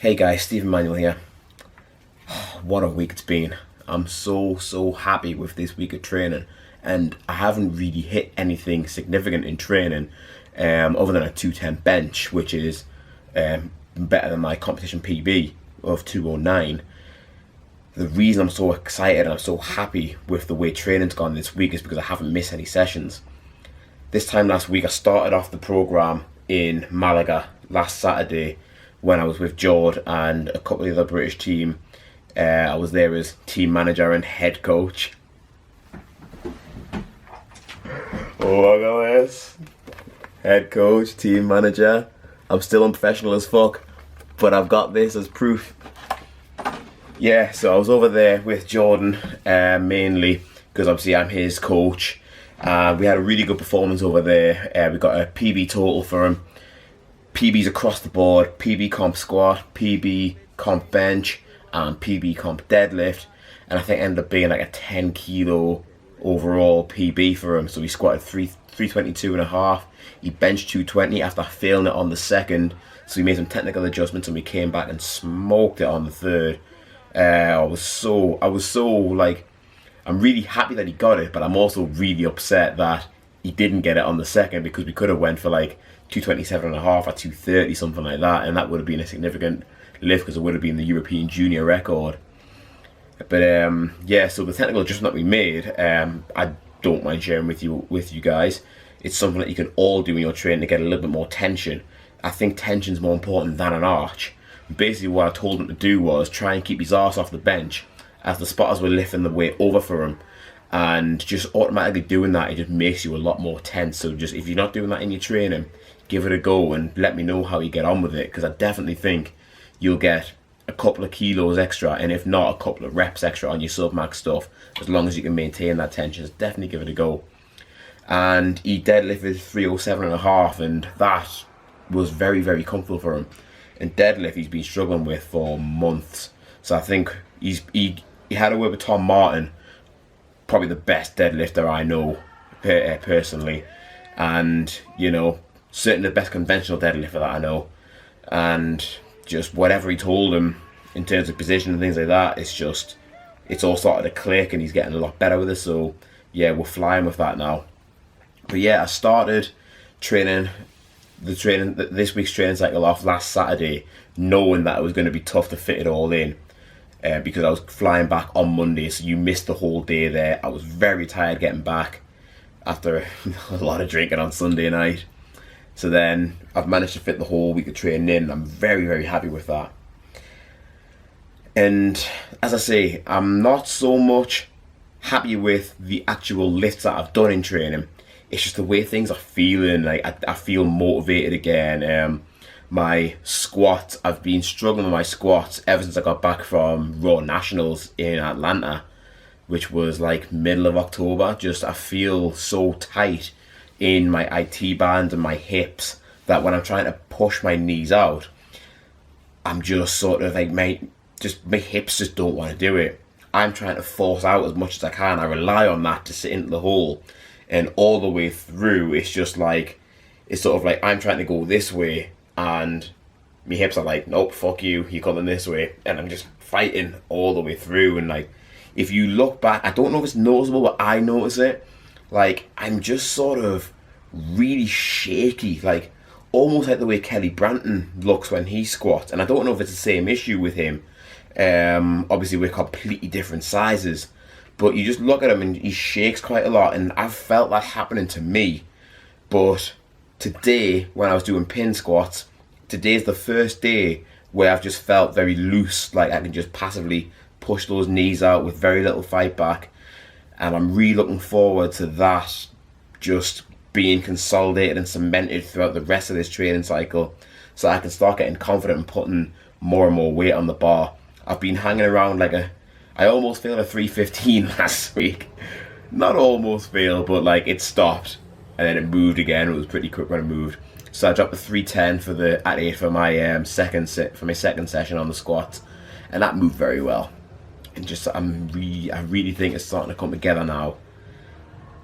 Hey guys, Manuel here. What a week it's been. I'm so happy with this week of training, and I haven't really hit anything significant in training other than a 210 bench, which is better than my competition PB of 209. The reason I'm so excited and I'm so happy with the way training's gone this week is because I haven't missed any sessions. This time last week I started off the program in Malaga last Saturday when I was with Jord and a couple of the other British team. I was there as team manager and head coach. Oh, look at this. Head coach, team manager. I'm still unprofessional as fuck, but I've got this as proof. Yeah, so I was over there with Jordan mainly because obviously I'm his coach. We had a really good performance over there. We got a PB total for him. PBs across the board, PB comp squat, PB comp bench, and PB comp deadlift. And I think it ended up being like a 10 kilo overall PB for him. So he squatted 322 and a half. He benched 220 after failing it on the second. So he made some technical adjustments and we came back and smoked it on the third. I was so like, I'm really happy that he got it, but I'm also really upset that he didn't get it on the second, because we could have went for like 227 and a half or 230, something like that, and that would have been a significant lift because it would have been the European junior record. But yeah, so the technical adjustment that we made, I don't mind sharing with you guys. It's something that you can all do in your training to get a little bit more tension. I think tension's more important than an arch. Basically what I told him to do was try and keep his arse off the bench as the spotters were lifting the weight over for him, and just automatically doing that, it just makes you a lot more tense. So just, if you're not doing that in your training, give it a go and let me know how you get on with it, because I definitely think you'll get a couple of kilos extra, and if not, a couple of reps extra on your submax stuff, as long as you can maintain that tension. So definitely give it a go. And he deadlifted 307 and a half, and that was very comfortable for him. And deadlift he's been struggling with for months. So I think he had a word with Tom Martin, probably the best deadlifter I know personally, and you know, certainly the best conventional deadlifter that I know. And just whatever he told him in terms of position and things like that, it's all started to click, and he's getting a lot better with it. So yeah, we're flying with that now. But yeah, I started this week's training cycle off last Saturday, knowing that it was going to be tough to fit it all in, because I was flying back on Monday, so you missed the whole day there. I was very tired getting back after a lot of drinking on Sunday night. So then I've managed to fit the whole week of training in. I'm very happy with that. And as I say, I'm not so much happy with the actual lifts that I've done in training. It's just the way things are feeling. Like I feel motivated again. My squats, I've been struggling with my squats ever since I got back from Raw Nationals in Atlanta, which was like middle of October. Just I feel so tight in my IT band and my hips that when I'm trying to push my knees out, I'm just sort of like my hips just don't want to do it. I'm trying to force out as much as I can. I rely on that to sit into the hole, and all the way through it's just like, it's sort of like I'm trying to go this way and my hips are like, nope, fuck you, you're coming this way, and I'm just fighting all the way through. And like, if you look back, I don't know if it's noticeable, but I notice it. Like, I'm just sort of really shaky, like almost like the way Kelly Branton looks when he squats. And I don't know if it's the same issue with him. Obviously we're completely different sizes, but you just look at him and he shakes quite a lot, and I've felt that happening to me. But today, when I was doing pin squats, today's the first day where I've just felt very loose, like I can just passively push those knees out with very little fight back. And I'm really looking forward to that just being consolidated and cemented throughout the rest of this training cycle, so I can start getting confident and putting more and more weight on the bar. I've been hanging around like I almost failed a 315 last week. Not almost failed, but like it stopped and then it moved again. It was pretty quick when it moved. So I dropped the 310 at 8 for my second session on the squats, and that moved very well. And just I really think it's starting to come together now.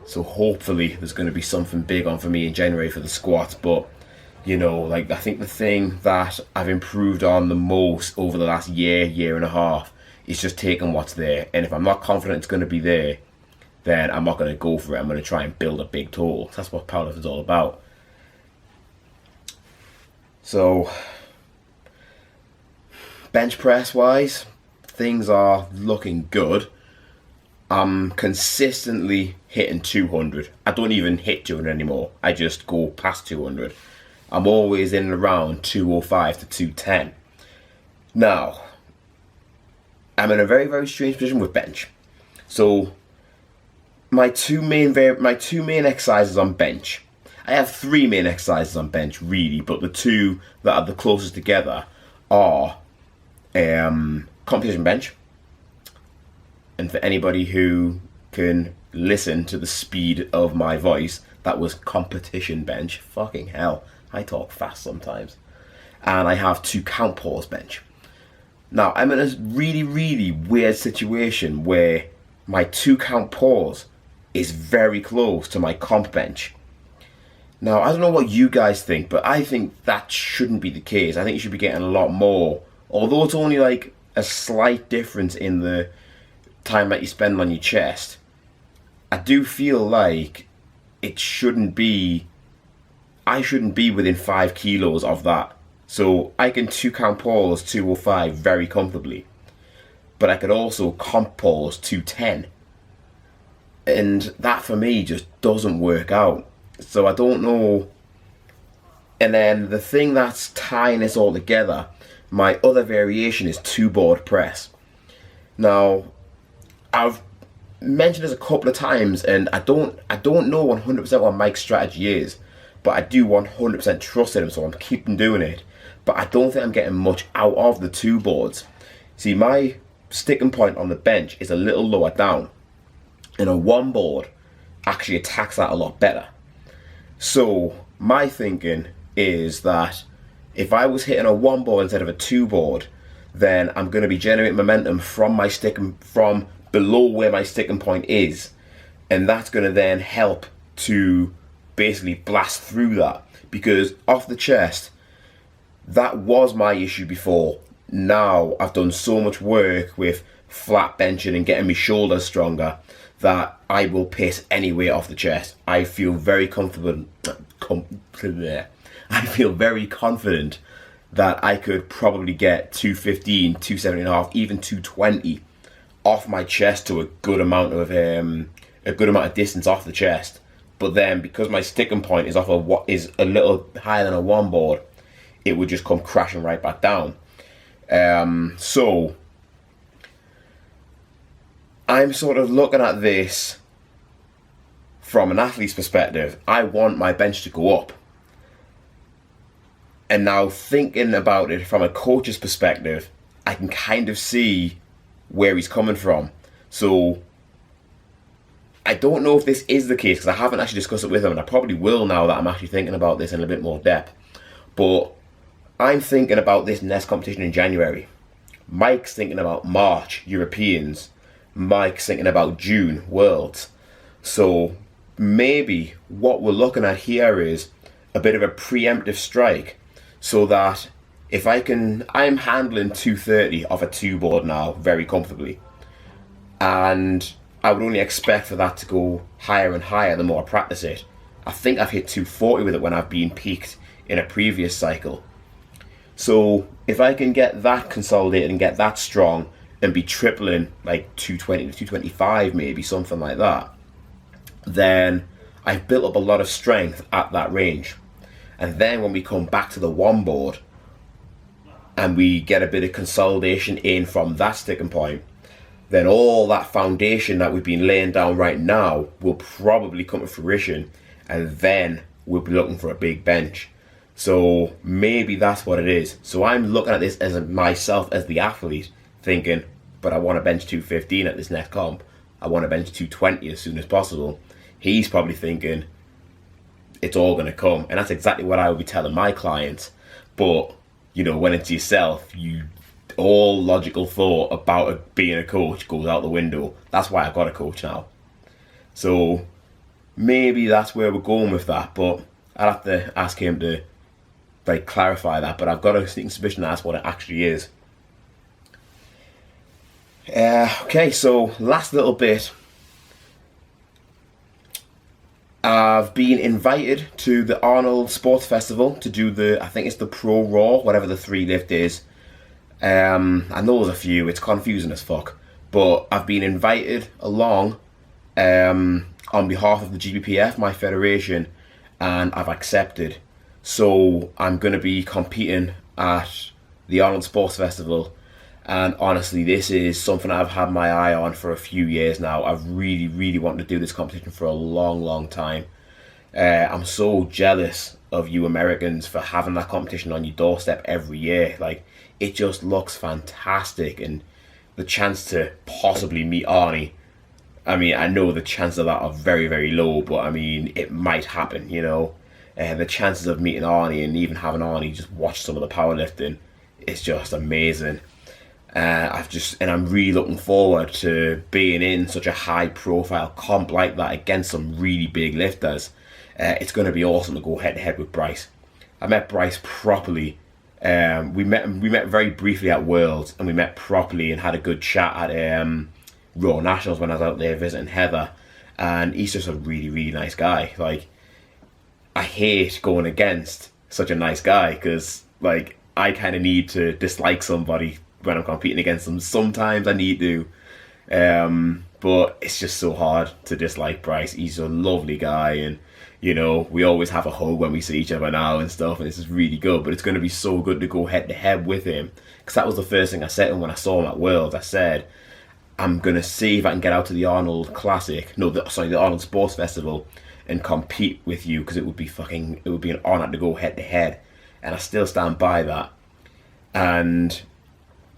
So hopefully there's going to be something big on for me in January for the squats. But You know, like, I think the thing that I've improved on the most over the last year and a half is just taking what's there. And if I'm not confident it's going to be there, then I'm not going to go for it. I'm going to try and build a big total. That's what powerlifting is all about. So, bench press wise, things are looking good. I'm consistently hitting 200. I don't even hit 200 anymore. I just go past 200. I'm always in and around 205 to 210. Now, I'm in a very, very strange position with bench. So, my two main exercises on bench. I have 3 main exercises on bench, really, but the 2 that are the closest together are competition bench. And for anybody who can listen to the speed of my voice, that was competition bench. Fucking hell, I talk fast sometimes. And I have 2 count pause bench. Now, I'm in a really, really weird situation where my 2 count pause is very close to my comp bench. Now, I don't know what you guys think, but I think that shouldn't be the case. I think you should be getting a lot more. Although it's only like a slight difference in the time that you spend on your chest, I do feel like it shouldn't be, I shouldn't be within 5 kilos of that. So I can 2 count pause 205 very comfortably, but I could also comp pause 210. And that for me just doesn't work out. So I don't know. And then the thing that's tying this all together, my other variation is 2 board press. Now, I've mentioned this a couple of times, and I don't know 100% what Mike's strategy is, but I do 100% trust in him, so I'm keeping doing it. But I don't think I'm getting much out of the 2 boards. See, my sticking point on the bench is a little lower down, and a 1 board actually attacks that a lot better. So my thinking is that if I was hitting a 1 board instead of a 2 board, then I'm going to be generating momentum from below where my sticking point is, and that's going to then help to basically blast through that, because off the chest, that was my issue before. Now I've done so much work with flat benching and getting my shoulders stronger that I will piss any weight off the chest. I feel very comfortable. I feel very confident that I could probably get 215, 270.5, even 220 off my chest to a good amount of distance off the chest. But then, because my sticking point is off of what is a little higher than a 1 board, it would just come crashing right back down. So I'm sort of looking at this from an athlete's perspective. I want my bench to go up. And now thinking about it from a coach's perspective, I can kind of see where he's coming from. So I don't know if this is the case, because I haven't actually discussed it with him, and I probably will now that I'm actually thinking about this in a bit more depth. But I'm thinking about this next competition in January. Mike's thinking about March, Europeans. Mike's thinking about June, Worlds. So maybe what we're looking at here is a bit of a preemptive strike, so that if I'm handling 230 off a 2 board now very comfortably, and I would only expect for that to go higher and higher the more I practice it. I think I've hit 240 with it when I've been peaked in a previous cycle. So if I can get that consolidated and get that strong and be tripling like 220 to 225, maybe something like that, then I've built up a lot of strength at that range. And then when we come back to the 1 board and we get a bit of consolidation in from that sticking point, then all that foundation that we've been laying down right now will probably come to fruition, and then we'll be looking for a big bench. So maybe that's what it is. So I'm looking at this as myself as the athlete, thinking, but I want to bench 215 at this next comp. I want to bench 220 as soon as possible. He's probably thinking, it's all going to come. And that's exactly what I would be telling my clients. But, you know, when it's yourself, all logical thought about being a coach goes out the window. That's why I've got a coach now. So maybe that's where we're going with that. But I'll have to ask him to like clarify that, but I've got a sneaking suspicion that's what it actually is. Okay, so last little bit. I've been invited to the Arnold Sports Festival to do I think it's the Pro Raw, whatever the 3 lift is. I know there's a few, it's confusing as fuck. But I've been invited along on behalf of the GBPF, my federation, and I've accepted. So I'm going to be competing at the Arnold Sports Festival. And honestly, this is something I've had my eye on for a few years now. I've really, really wanted to do this competition for a long, long time. I'm so jealous of you Americans for having that competition on your doorstep every year. Like, it just looks fantastic. And the chance to possibly meet Arnie, I mean, I know the chances of that are very, very low, but I mean, it might happen, you know. The chances of meeting Arnie and even having Arnie just watch some of the powerlifting is just amazing. I'm really looking forward to being in such a high profile comp like that against some really big lifters. It's going to be awesome to go head to head with Bryce. I met Bryce properly. We met very briefly at Worlds, and we met properly and had a good chat at Raw Nationals when I was out there visiting Heather. And he's just a really, really nice guy. Like, I hate going against such a nice guy because, like, I kind of need to dislike somebody when I'm competing against them. Sometimes I need to, but it's just so hard to dislike Bryce. He's a lovely guy, and you know, we always have a hug when we see each other now and stuff, and this is really good. But it's going to be so good to go head to head with him, because that was the first thing I said to him when I saw him at Worlds. I said, I'm going to see if I can get out to the Arnold Classic, the Arnold Sports Festival, and compete with you, because it would be an honour to go head to head, and I still stand by that. And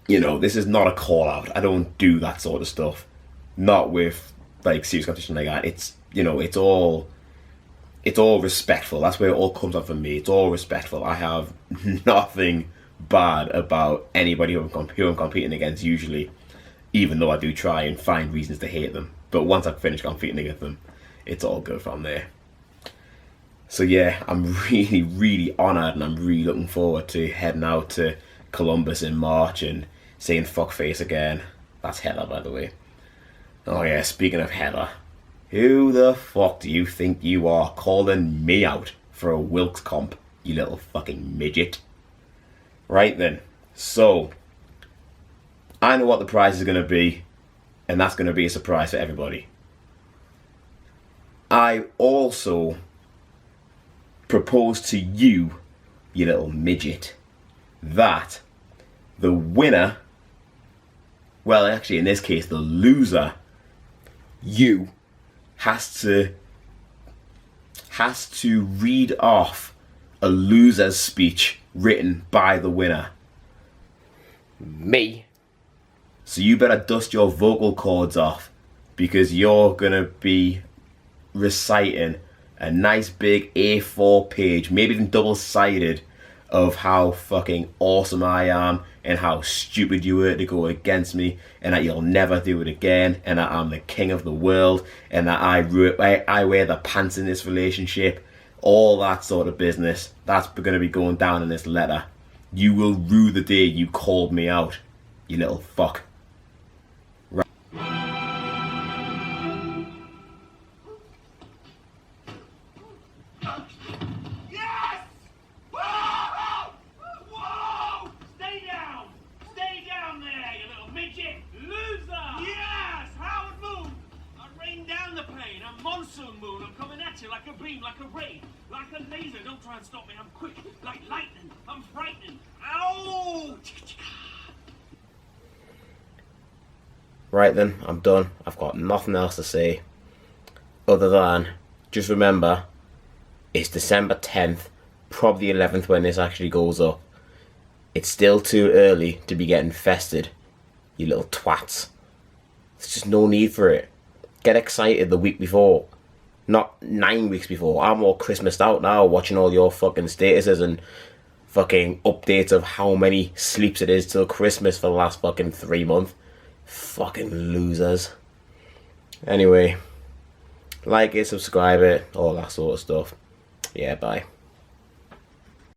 you know, this is not a call out. I don't do that sort of stuff. Not with like serious competition like that. It's, you know, it's all respectful. That's where it all comes up for me. It's all respectful. I have nothing bad about anybody who I'm competing against usually, even though I do try and find reasons to hate them. But once I've finished competing against them, it's all good from there. So yeah, I'm really, really honoured, and I'm really looking forward to heading out to Columbus in March and seeing fuckface again. That's Heather, by the way. Oh yeah, speaking of Heather, who the fuck do you think you are calling me out for a wilks comp, you little fucking midget? Right then, so I know what the prize is going to be, and that's going to be a surprise for everybody. I also propose to you, you little midget, that the winner, well, actually in this case the loser, you has to read off a loser's speech written by the winner. Me. So you better dust your vocal cords off, because you're gonna be reciting a nice big A4 page, maybe even double-sided, of how fucking awesome I am and how stupid you were to go against me, and that you'll never do it again, and that I'm the king of the world, and that I wear the pants in this relationship, all that sort of business. That's going to be going down in this letter. You will rue the day you called me out, you little fuck. Like a beam, like a ray, like a laser. Don't try and stop me. I'm quick, like lightning. I'm frightening. Ow! Right then, I'm done. I've got nothing else to say other than just remember, it's December 10th, probably 11th when this actually goes up. It's still too early to be getting fested, you little twats. There's just no need for it. Get excited the week before. Not 9 weeks before. I'm all Christmased out now, watching all your fucking statuses and fucking updates of how many sleeps it is till Christmas for the last fucking 3 months. Fucking losers. Anyway, like it, subscribe it, all that sort of stuff. Yeah, bye.